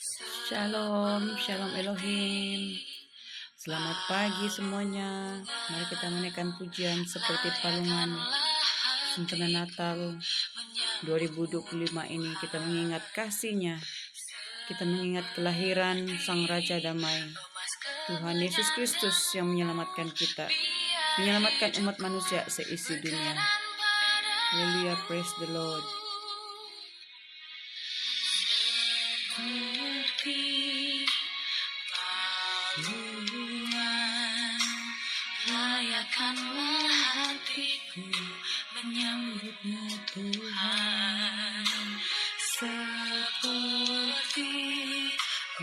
Shalom, shalom Elohim. Selamat pagi semuanya. Mari kita menaikkan pujian seperti palungan sempena Natal 2025 ini. Kita mengingat kasih-Nya. Kita mengingat kelahiran Sang Raja Damai, Tuhan Yesus Kristus yang menyelamatkan kita, menyelamatkan umat manusia seisi dunia. Haleluya, praise the Lord. Layakanlah hatiku menyambutmu Tuhan, seperti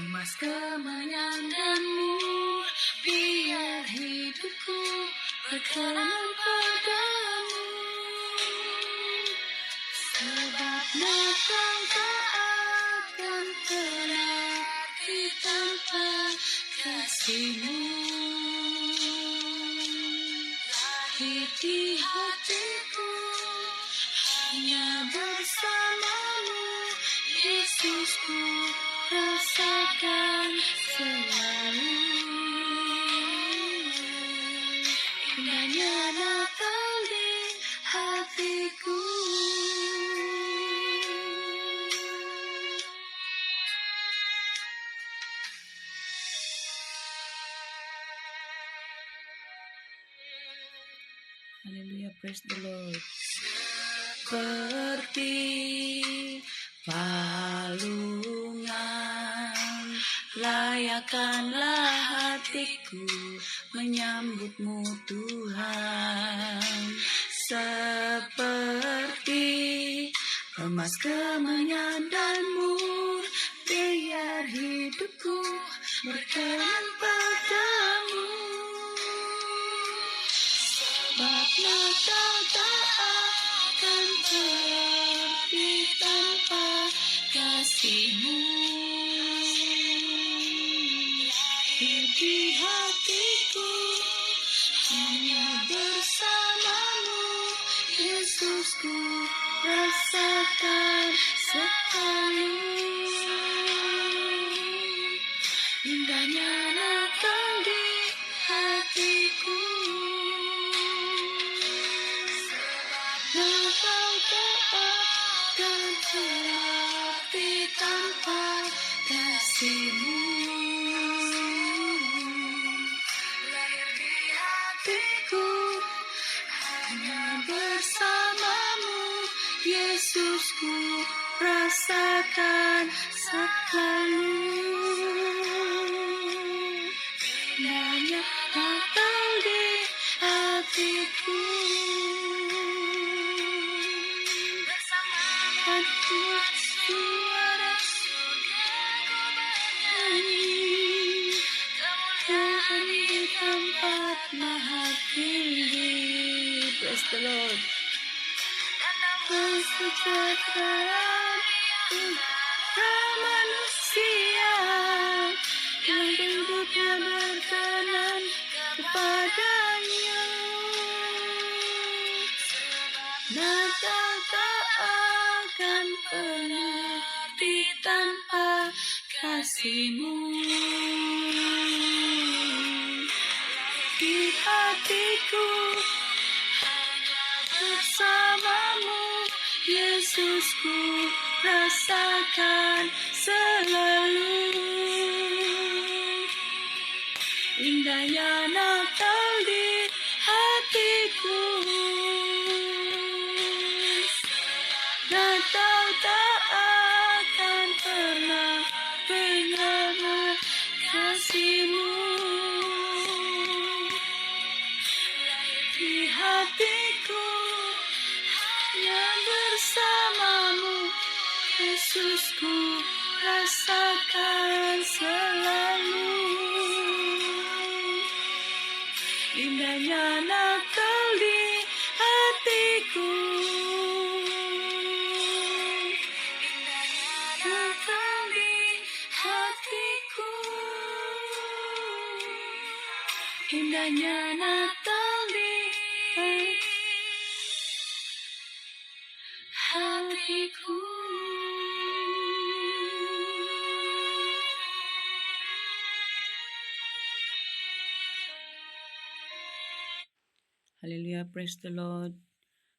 emas kemenyanganmu, biar hidupku berkenan padamu. Sebab Natal tak akan pernah tanpa kasih-Mu. Di hatiku hanya bersamamu, Yesusku rasakan selalu. Indahnya Natal di hatiku. Haleluya, praise the Lord. Seperti palungan, layakanlah hatiku menyambutmu Tuhan, seperti emas kemenyanganmu, biar hidupku berkenan padamu. Sebab Natal tak akan berarti tanpa kasih-Mu. Di hatiku hanya bersamamu, Yesusku rasakan sekali. Indahnya Natal di hatiku. Natal tak akan berarti tanpa kasih-Mu. Lahir di hatiku hanya bersamamu, Yesusku rasakan sekali. Indahnya Natal di hatiku. Suara surgaku bernyanyi, kemuliaan di tempat maha tinggi. Praise the Lord. Dan damai sejahtera di antara manusia yang hidupnya berkenan kepadanya. Natal tak akan pernah tanpa kasih-Mu. Di hatiku hanya bersamamu, Yesusku rasakan selalu. Indahnya Natal di hatiku. Natal tak akan pernah benar kasih-Mu. Di hatiku hanya bersamamu, Yesusku rasakan selalu. Indahnya Natal di hatiku. Natal di hatiku. Indahnya Natal di hatiku. Haleluya, praise the Lord.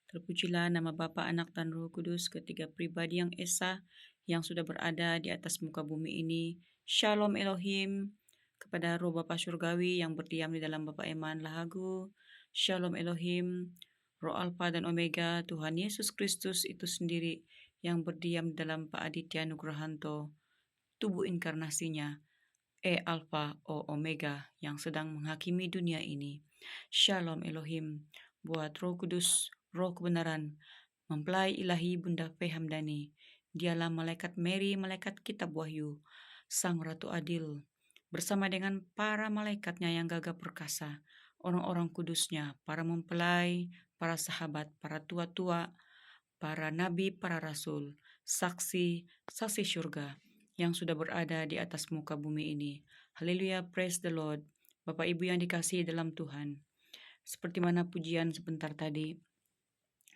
Terpujilah nama Bapa, Anak, dan Roh Kudus, ketiga pribadi yang esa, yang sudah berada di atas muka bumi ini. Shalom Elohim, kepada Roh Bapa Surgawi yang berdiam di dalam Bapa Eman Lahagu. Shalom Elohim, Roh Alfa dan Omega, Tuhan Yesus Kristus itu sendiri yang berdiam di dalam Pak Aditya Nugrahanto, tubuh inkarnasinya, Alfa, O Omega, yang sedang menghakimi dunia ini. Shalom Elohim, buat Roh Kudus, Roh kebenaran, mempelai ilahi Bunda Fe Hamdani, dialah malaikat Mary, malaikat kitab Wahyu, Sang Ratu Adil, bersama dengan para malaikatnya yang gagah perkasa, orang-orang kudusnya, para mempelai, para sahabat, para tua-tua, para nabi, para rasul, saksi surga, yang sudah berada di atas muka bumi ini. Haleluya, praise the Lord. Bapak Ibu yang dikasihi dalam Tuhan, seperti mana pujian sebentar tadi,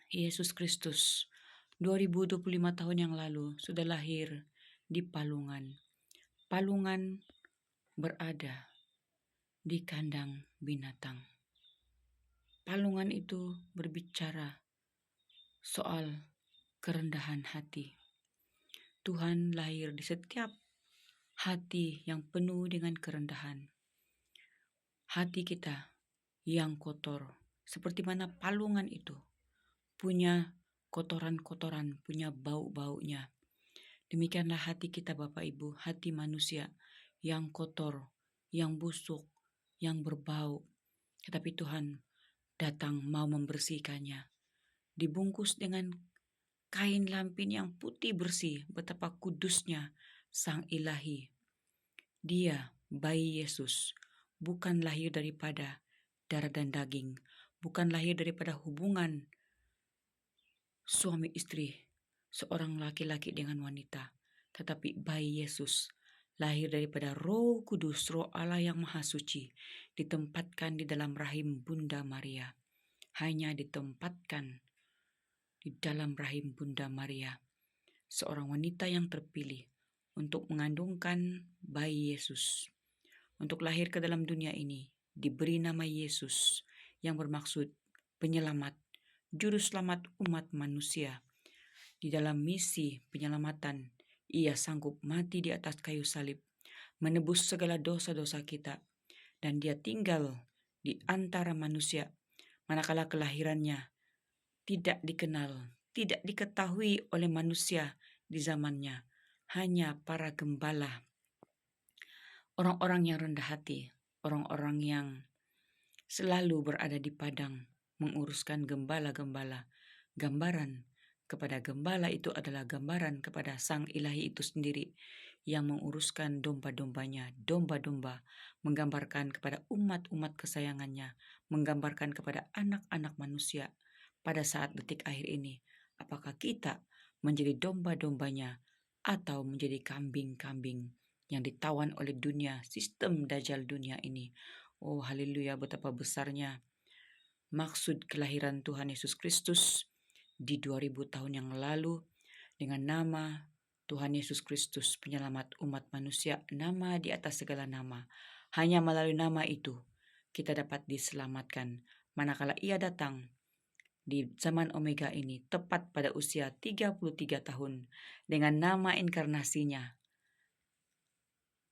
Yesus Kristus 2025 tahun yang lalu sudah lahir di Palungan. Palungan berada di kandang binatang. Palungan itu berbicara soal kerendahan hati. Tuhan lahir di setiap hati yang penuh dengan kerendahan. Hati kita yang kotor, seperti mana palungan itu punya kotoran-kotoran, punya bau-baunya. Demikianlah hati kita Bapak Ibu, hati manusia yang kotor, yang busuk, yang berbau. Tetapi Tuhan datang mau membersihkannya. Dibungkus dengan kain lampin yang putih bersih, betapa kudusnya Sang Ilahi. Dia, bayi Yesus, bukan lahir daripada darah dan daging, bukan lahir daripada hubungan suami istri, seorang laki-laki dengan wanita, tetapi bayi Yesus lahir daripada Roh Kudus, Roh Allah yang Maha Suci, ditempatkan di dalam rahim Bunda Maria. Hanya ditempatkan di dalam rahim Bunda Maria, seorang wanita yang terpilih untuk mengandungkan bayi Yesus, untuk lahir ke dalam dunia ini, diberi nama Yesus yang bermaksud penyelamat, juru selamat umat manusia. Di dalam misi penyelamatan, ia sanggup mati di atas kayu salib, menebus segala dosa-dosa kita, dan dia tinggal di antara manusia, manakala kelahirannya tidak dikenal, tidak diketahui oleh manusia di zamannya. Hanya para gembala, orang-orang yang rendah hati, orang-orang yang selalu berada di padang menguruskan gembala-gembala. Gambaran kepada gembala itu adalah gambaran kepada Sang Ilahi itu sendiri yang menguruskan domba-dombanya, domba-domba, menggambarkan kepada umat-umat kesayangannya, menggambarkan kepada anak-anak manusia pada saat detik akhir ini. Apakah kita menjadi domba-dombanya atau menjadi kambing-kambing yang ditawan oleh dunia, sistem dajjal dunia ini? Oh haleluya, betapa besarnya maksud kelahiran Tuhan Yesus Kristus di 2000 tahun yang lalu dengan nama Tuhan Yesus Kristus, penyelamat umat manusia, nama di atas segala nama. Hanya melalui nama itu kita dapat diselamatkan. Manakala ia datang di zaman Omega ini, tepat pada usia 33 tahun, dengan nama inkarnasinya,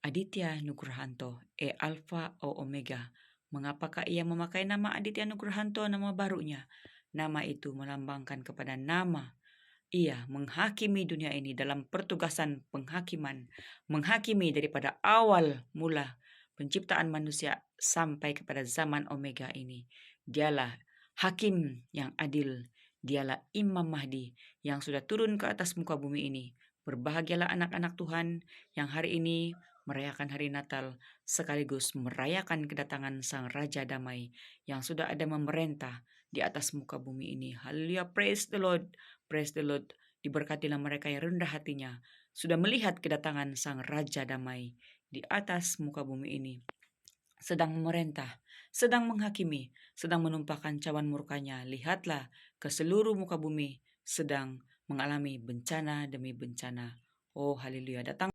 Aditya Nugrahanto, Alfa O Omega. Mengapakah ia memakai nama Aditya Nugrahanto, nama barunya? Nama itu melambangkan kepada nama ia menghakimi dunia ini dalam pertugasan penghakiman, menghakimi daripada awal mula penciptaan manusia sampai kepada zaman Omega ini. Dialah hakim yang adil, dialah Imam Mahdi yang sudah turun ke atas muka bumi ini. Berbahagialah anak-anak Tuhan yang hari ini merayakan hari Natal sekaligus merayakan kedatangan Sang Raja Damai yang sudah ada memerintah di atas muka bumi ini. Haleluya, praise the Lord, praise the Lord. Diberkatilah mereka yang rendah hatinya, sudah melihat kedatangan Sang Raja Damai di atas muka bumi ini, sedang memerintah, sedang menghakimi, sedang menumpahkan cawan murkanya. Lihatlah ke seluruh muka bumi sedang mengalami bencana demi bencana. Oh haleluya, datang